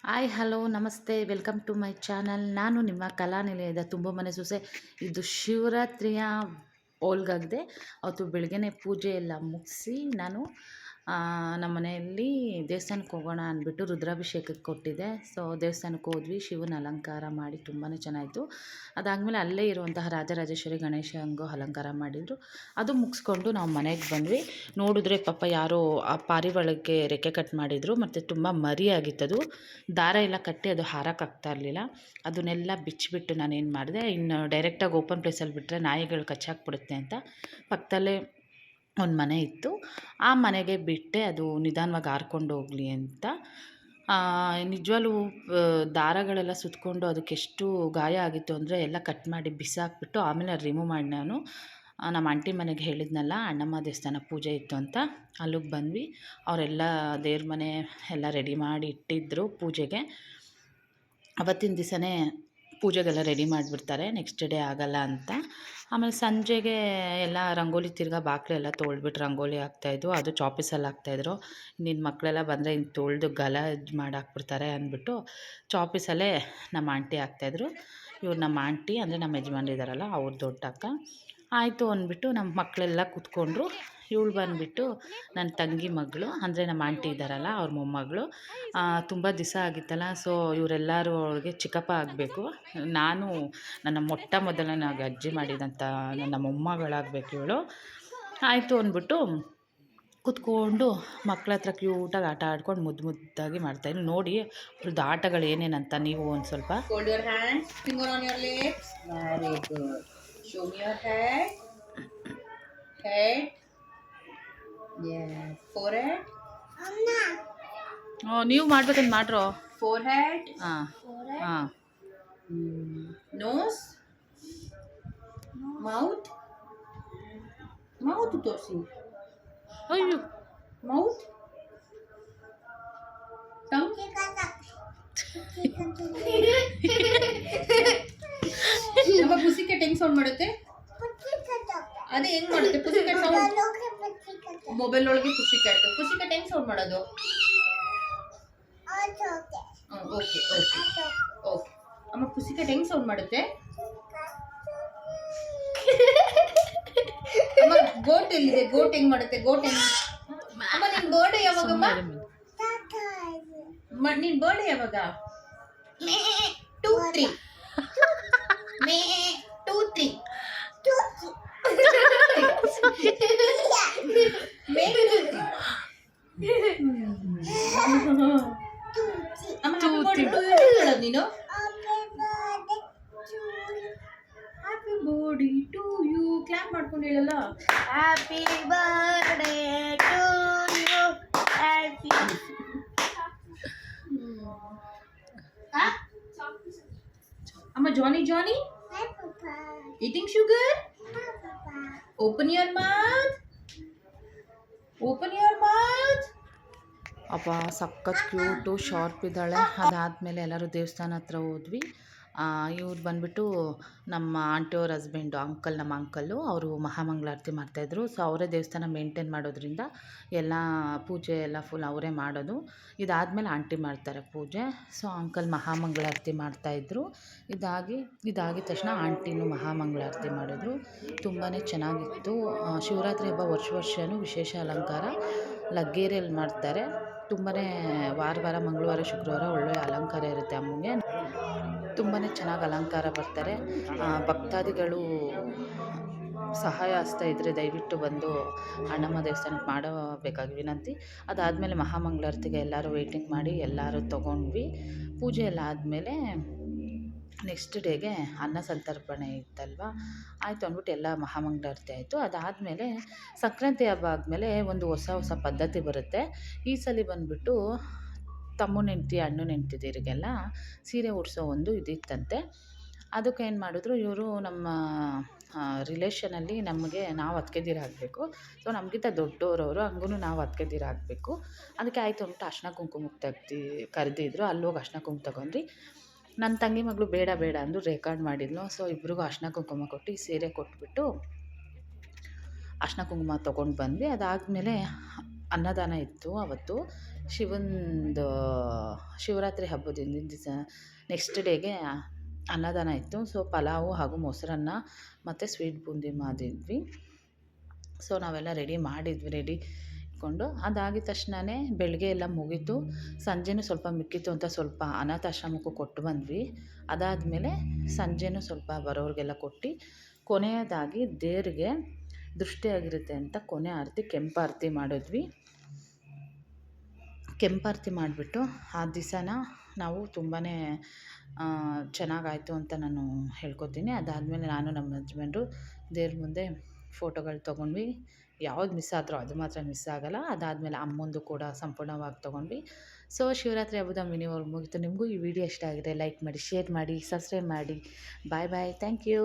Hi hello ನಮಸ್ತೆ welcome to my channel. ನಾನು ನಿಮ್ಮ ಕಲಾನಿಲಯದ ತುಂಬ ಮನೆ ಸೊಸೆ. ಇದು ಶಿವರಾತ್ರಿಯ ಓಲ್ಗಾಗಿದೆ. ಅವತ್ತು ಬೆಳಗ್ಗೆನೆ ಪೂಜೆ ಎಲ್ಲ ಮುಗಿಸಿ ನಾನು ನಮ್ಮ ಮನೆಯಲ್ಲಿ ದೇವಸ್ಥಾನಕ್ಕೆ ಹೋಗೋಣ ಅಂದ್ಬಿಟ್ಟು ರುದ್ರಾಭಿಷೇಕಕ್ಕೆ ಕೊಟ್ಟಿದ್ದೆ. ಸೊ ದೇವಸ್ಥಾನಕ್ಕೆ ಹೋದ್ವಿ, ಶಿವನ ಅಲಂಕಾರ ಮಾಡಿ ತುಂಬಾ ಚೆನ್ನಾಯಿತು. ಅದಾದಮೇಲೆ ಅಲ್ಲೇ ಇರುವಂತಹ ರಾಜರಾಜೇಶ್ವರಿ ಗಣೇಶಂಗೂ ಅಲಂಕಾರ ಮಾಡಿದರು. ಅದು ಮುಗಿಸ್ಕೊಂಡು ನಾವು ಮನೆಗೆ ಬಂದ್ವಿ. ನೋಡಿದ್ರೆ ಪಾಪ ಯಾರೋ ಆ ಪಾರಿವಾಳಕ್ಕೆ ರೆಕ್ಕೆ ಕಟ್ ಮಾಡಿದರು ಮತ್ತು ತುಂಬ ಮರಿ ಆಗಿತ್ತದು. ದಾರ ಎಲ್ಲ ಕಟ್ಟಿ ಅದು ಹಾರಕ್ಕಾಗ್ತಾ ಇರಲಿಲ್ಲ. ಅದನ್ನೆಲ್ಲ ಬಿಚ್ಚಿಬಿಟ್ಟು ನಾನೇನು ಮಾಡಿದೆ, ಇನ್ನು ಡೈರೆಕ್ಟಾಗಿ ಓಪನ್ ಪ್ಲೇಸಲ್ಲಿ ಬಿಟ್ಟರೆ ನಾಯಿಗಳು ಕಚ್ಚಾಕ್ಬಿಡುತ್ತೆ ಅಂತ ಪಕ್ಕದಲ್ಲೇ ಒಂದು ಮನೆ ಇತ್ತು, ಆ ಮನೆಗೆ ಬಿಟ್ಟೆ. ಅದು ನಿಧಾನವಾಗಿ ಹಾರ್ಕೊಂಡು ಹೋಗಲಿ ಅಂತ. ನಿಜವಾಗ್ಲೂ ದಾರಗಳೆಲ್ಲ ಸುತ್ತಕೊಂಡು ಅದಕ್ಕೆಷ್ಟು ಗಾಯ ಆಗಿತ್ತು ಅಂದರೆ ಎಲ್ಲ ಕಟ್ ಮಾಡಿ ಬಿಸಾಕ್ಬಿಟ್ಟು ಆಮೇಲೆ ಅದು ರಿಮೂವ್ ಮಾಡಿ ನಾನು ನಮ್ಮ ಆಂಟಿ ಮನೆಗೆ ಹೇಳಿದ್ನಲ್ಲ, ಅಣ್ಣಮ್ಮ ದೇವಸ್ಥಾನ ಪೂಜೆ ಇತ್ತು ಅಂತ, ಅಲ್ಲಿಗೆ ಬಂದ್ವಿ. ಅವರೆಲ್ಲ ದೇವ್ರ ಮನೆ ಎಲ್ಲ ರೆಡಿ ಮಾಡಿ ಇಟ್ಟಿದ್ದರು ಪೂಜೆಗೆ. ಅವತ್ತಿನ ದಿವಸನೇ ಪೂಜೆಗೆಲ್ಲ ರೆಡಿ ಮಾಡಿಬಿಡ್ತಾರೆ, ನೆಕ್ಸ್ಟ್ ಡೇ ಆಗೋಲ್ಲ ಅಂತ. ಆಮೇಲೆ ಸಂಜೆಗೆ ಎಲ್ಲ ರಂಗೋಲಿ ತಿರ್ಗಾ ಬಾಗಿಲೆಲ್ಲ ತೊಳೆದ್ಬಿಟ್ಟು ರಂಗೋಲಿ ಹಾಕ್ತಾಯಿದ್ವು. ಅದು ಚಾಪೀಸಲ್ಲಿ ಹಾಕ್ತಾಯಿದ್ರು. ನಿನ್ನ ಮಕ್ಕಳೆಲ್ಲ ಬಂದರೆ ಇನ್ನು ತೊಳೆದು ಗಲೀಜು ಮಾಡಾಕ್ಬಿಡ್ತಾರೆ ಅಂದ್ಬಿಟ್ಟು ಚಾಪೀಸಲ್ಲೇ ನಮ್ಮ ಆಂಟಿ ಹಾಕ್ತಾಯಿದ್ರು. ಇವ್ರು ನಮ್ಮ ಆಂಟಿ ಅಂದರೆ ನಮ್ಮ ಯಜಮಾನ್ರು ಇದ್ದಾರಲ್ಲ, ಅವ್ರ ದೊಡ್ಡ ಅಕ್ಕ. ಆಯಿತು ಅಂದ್ಬಿಟ್ಟು ನಮ್ಮ ಮಕ್ಕಳೆಲ್ಲ ಕೂತ್ಕೊಂಡ್ರು. ಇವಳು ಬಂದುಬಿಟ್ಟು ನನ್ನ ತಂಗಿ ಮಗಳು, ಅಂದರೆ ನಮ್ಮ ಆಂಟಿ ಇದ್ದಾರಲ್ಲ ಅವ್ರ ಮೊಮ್ಮಗಳು. ತುಂಬ ದಿವಸ ಆಗಿತ್ತಲ್ಲ, ಸೊ ಇವರೆಲ್ಲರೂ ಅವಳಿಗೆ ಚಿಕ್ಕಪ್ಪ ಆಗಬೇಕು. ನಾನು ನನ್ನ ಮೊದಲನಾಗಿ ಅಜ್ಜಿ ಮಾಡಿದಂಥ ನನ್ನ ಮೊಮ್ಮಗಳಾಗಬೇಕು ಇವಳು. ಆಯಿತು ಅಂದ್ಬಿಟ್ಟು ಕೂತ್ಕೊಂಡು ಮಕ್ಕಳ ಹತ್ರ ಕ್ಯೂಟಾಗಿ ಆಟ ಆಡ್ಕೊಂಡು ಮುದ್ದಾಗಿ ಮಾಡ್ತಾಯಿದ್ರು. ನೋಡಿ ಅವ್ರದ್ದು ಆಟಗಳು ಏನೇನಂತ ನೀವು ಒಂದು ಸ್ವಲ್ಪ. Show me your head. Head. Yes. Forehead. ನೀವು ಮಾಡ್ಬೇಕಂತ ಮಾಡ್ರೋ. Forehead. ಹಾಂ. Nose. Mouth. Mouth ತೋರಿಸಿ. ಅಯ್ಯೋ. Mouth. Tongue. ನಮ್ಮ ಪುಸಿಕೆಟ್ ಹೆಂಗ್ ಸೌಂಡ್ ಮಾಡುತ್ತೆ? ಅದೇ ಹೆಂಗ್ ಮಾಡುತ್ತೆ ಪುಸಿಕೆಟ್ ಸೌಂಡ್? ಮೊಬೈಲ್ ಒಳಗೆ ಪುಸಿಕೆಟ್ ಹೆಂಗ್ ಸೌಂಡ್ ಮಾಡೋದು? Okay okay okay. ಅಮ್ಮ ಪುಸಿಕೆಟ್ ಹೆಂಗ್ ಸೌಂಡ್ ಮಾಡುತ್ತೆ? ಅಮ್ಮ ಗೋಟ್ ಎಲ್ಲಿದೆ? ಗೋಟ್ ಹೆಂಗ್ ಮಾಡುತ್ತೆ? ಗೋಟ್ ಹೆಂಗ್? ಅಮ್ಮ ನಿನ್ ಬರ್ಡೇ ಯಾವಾಗಮ್ಮ? ನಿನ್ ಬರ್ಡೇ ಯಾವಾಗ? 2 3 May 2 3 May 2 3 ಅಮ್ಮ ಹ್ಯಾಪಿ ಬರ್ಡೇ ಟು ಯು ಹೇಳೋದು ನೀನು. Happy birthday to you clap ಮಾಡ್ಕೊಂಡು ಹೇಳಲ್ಲ. Happy birthday to you. Happy Amma Johnny Hi Papa. Eating sugar? Hi Papa. Open your mouth. Open your mouth. ಅಪ್ಪ ಸಖತ್ cute sharp ಇದ್ದಾಳೆ. ಅದಾದಮೇಲೆ ಎಲ್ಲರೂ ದೇವಸ್ಥಾನ ಹತ್ರ ಹೋದ್ವಿ. ಇವ್ರು ಬಂದುಬಿಟ್ಟು ನಮ್ಮ ಆಂಟಿಯವ್ರ ಹಸ್ಬೆಂಡು ನಮ್ಮ ಅಂಕಲ್ಲು, ಅವರು ಮಹಾಮಂಗಳಾರತಿ ಮಾಡ್ತಾಯಿದ್ರು. ಸೊ ಅವರೇ ದೇವಸ್ಥಾನ ಮೇಂಟೈನ್ ಮಾಡೋದ್ರಿಂದ ಎಲ್ಲ ಪೂಜೆ ಎಲ್ಲ ಫುಲ್ ಅವರೇ ಮಾಡೋದು. ಇದಾದಮೇಲೆ ಆಂಟಿ ಮಾಡ್ತಾರೆ ಪೂಜೆ. ಸೊ ಅಂಕಲ್ ಮಹಾಮಂಗಳಾರತಿ ಮಾಡ್ತಾಯಿದ್ರು. ಇದಾಗಿದ ತಕ್ಷಣ ಆಂಟಿನೂ ಮಹಾಮಂಗಳಾರತಿ ಮಾಡಿದ್ರು. ತುಂಬಾ ಚೆನ್ನಾಗಿತ್ತು. ಶಿವರಾತ್ರಿ ಹಬ್ಬ ವರ್ಷವೂ ವಿಶೇಷ ಅಲಂಕಾರ ಲಗ್ಗೇರಿಯಲ್ಲಿ ಮಾಡ್ತಾರೆ. ತುಂಬಾ ವಾರ ಮಂಗಳವಾರ ಶುಕ್ರವಾರ ಒಳ್ಳೆಯ ಅಲಂಕಾರ ಇರುತ್ತೆ ಅಮ್ಮಂಗೆ. ತುಂಬಾ ಚೆನ್ನಾಗಿ ಅಲಂಕಾರ ಬರ್ತಾರೆ. ಭಕ್ತಾದಿಗಳು ಸಹಾಯ ಹಸ್ತ ಇದ್ದರೆ ದಯವಿಟ್ಟು ಬಂದು ಅಣ್ಣಮ್ಮ ದೇವಸ್ಥಾನಕ್ಕೆ ಮಾಡಬೇಕಾಗಿ ವಿನಂತಿ. ಅದಾದಮೇಲೆ ಮಹಾಮಂಗಳಾರತಿಗೆ ಎಲ್ಲರೂ ವೇಟಿಂಗ್ ಮಾಡಿ ಎಲ್ಲರೂ ತೊಗೊಂಡ್ವಿ. ಪೂಜೆ ಎಲ್ಲ ಆದಮೇಲೆ ನೆಕ್ಸ್ಟ್ ಡೇಗೆ ಅನ್ನ ಸಂತರ್ಪಣೆ ಇತ್ತಲ್ವ, ಆಯಿತು ಅಂದ್ಬಿಟ್ಟು ಎಲ್ಲ ಮಹಾಮಂಗಳಾರತಿ ಆಯಿತು. ಅದಾದಮೇಲೆ ಸಂಕ್ರಾಂತಿ ಹಬ್ಬ ಆದಮೇಲೆ ಒಂದು ಹೊಸ ಪದ್ಧತಿ ಬರುತ್ತೆ. ಈ ಸಲ ಬಂದುಬಿಟ್ಟು ತಮ್ಮನ ಹೆಂಡ್ತಿ ಅಣ್ಣನ ಹೆಂಡ್ತಿದಿರಿಗೆಲ್ಲ ಸೀರೆ ಉಡಿಸೋ ಒಂದು ಇದಿತ್ತಂತೆ. ಅದಕ್ಕೆ ಏನು ಮಾಡಿದ್ರು ಇವರು, ನಮ್ಮ ರಿಲೇಷನಲ್ಲಿ ನಮಗೆ ನಾವು ಅತ್ತಿಗೆದೀರು ಆಗಬೇಕು. ಸೊ ನಮಗಿಂತ ದೊಡ್ಡೋರವರು, ಹಂಗೂ ನಾವು ಅತ್ತಿಗೆದೀರು ಆಗಬೇಕು. ಅದಕ್ಕೆ ಆಯಿತು ಅಂದ್ಬಿಟ್ಟು ಅರ್ಶಿನ ಕುಂಕುಮಕ್ಕೆ ಕರೆದಿದ್ರು. ಅಲ್ಲೋಗಿ ಅರ್ಶಿನ ಕುಂಕುಮ ತೊಗೊಂಡ್ರಿ. ನನ್ನ ತಂಗಿ ಮಗಳು ಬೇಡ ಅಂದು ರೆಕಾರ್ಡ್ ಮಾಡಿದ್ಲು. ಸೊ ಇಬ್ರಿಗೂ ಅರ್ಶಿನ ಕುಂಕುಮ ಕೊಟ್ಟು ಈ ಸೀರೆ ಕೊಟ್ಬಿಟ್ಟು ಅರ್ಶಿನ ಕುಂಕುಮ ತೊಗೊಂಡು ಬಂದ್ವಿ. ಅದಾದಮೇಲೆ ಅನ್ನದಾನ ಇತ್ತು ಅವತ್ತು. ಶಿವಂದು ಶಿವರಾತ್ರಿ ಹಬ್ಬದ ಹಿಂದಿನ ದಿವಸ ನೆಕ್ಸ್ಟ್ ಡೇಗೆ ಅನ್ನದಾನ ಇತ್ತು. ಸೊ ಪಲಾವು ಹಾಗೂ ಮೊಸರನ್ನ ಮತ್ತು ಸ್ವೀಟ್ ಬೂಂದಿ ಮಾಡಿದ್ವಿ. ಸೊ ನಾವೆಲ್ಲ ರೆಡಿ ಮಾಡಿದ್ವಿ, ರೆಡಿ ಇಟ್ಕೊಂಡು ಅದಾಗಿದ ತಕ್ಷಣವೇ ಬೆಳಗ್ಗೆ ಎಲ್ಲ ಮುಗೀತು. ಸಂಜೆನೂ ಸ್ವಲ್ಪ ಮಿಕ್ಕಿತ್ತು ಅಂತ ಸ್ವಲ್ಪ ಅನಾಥಾಶ್ರಮಕ್ಕೂ ಕೊಟ್ಟು ಬಂದ್ವಿ. ಅದಾದಮೇಲೆ ಸಂಜೆನೂ ಸ್ವಲ್ಪ ಬರೋರಿಗೆಲ್ಲ ಕೊಟ್ಟು ಕೊನೆಯದಾಗಿ ದೇವ್ರಿಗೆ ದೃಷ್ಟಿಯಾಗಿರುತ್ತೆ ಅಂತ ಕೊನೆ ಆರತಿ ಕೆಂಪಾರತಿ ಮಾಡಿದ್ವಿ. ಕೆಂಪಾರತಿ ಮಾಡಿಬಿಟ್ಟು ಆ ದಿವಸನ ನಾವು ತುಂಬಾ ಚೆನ್ನಾಗಾಯಿತು ಅಂತ ನಾನು ಹೇಳ್ಕೊತೀನಿ. ಅದಾದಮೇಲೆ ನಾನು ನಮ್ಮ ಹಸ್ಬೆಂಡು ದೇವ್ರ ಮುಂದೆ ಫೋಟೋಗಳು ತೊಗೊಂಡ್ವಿ. ಯಾವ್ದು ಮಿಸ್ ಆದರೂ ಅದು ಮಾತ್ರ ಮಿಸ್ ಆಗೋಲ್ಲ. ಅದಾದಮೇಲೆ ಅಮ್ಮಂದು ಕೂಡ ಸಂಪೂರ್ಣವಾಗಿ ತೊಗೊಂಡ್ವಿ. ಸೊ ಶಿವರಾತ್ರಿ ಹಬ್ಬದ ಮಿನಿ ವ್ಲಾಗ್ ಮುಗೀತು. ನಿಮಗೂ ಈ ವಿಡಿಯೋ ಇಷ್ಟ ಆಗಿದೆ ಲೈಕ್ ಮಾಡಿ, ಶೇರ್ ಮಾಡಿ, ಸಬ್ಸ್ಕ್ರೈಬ್ ಮಾಡಿ. ಬಾಯ್ ಬಾಯ್, ಥ್ಯಾಂಕ್ ಯು.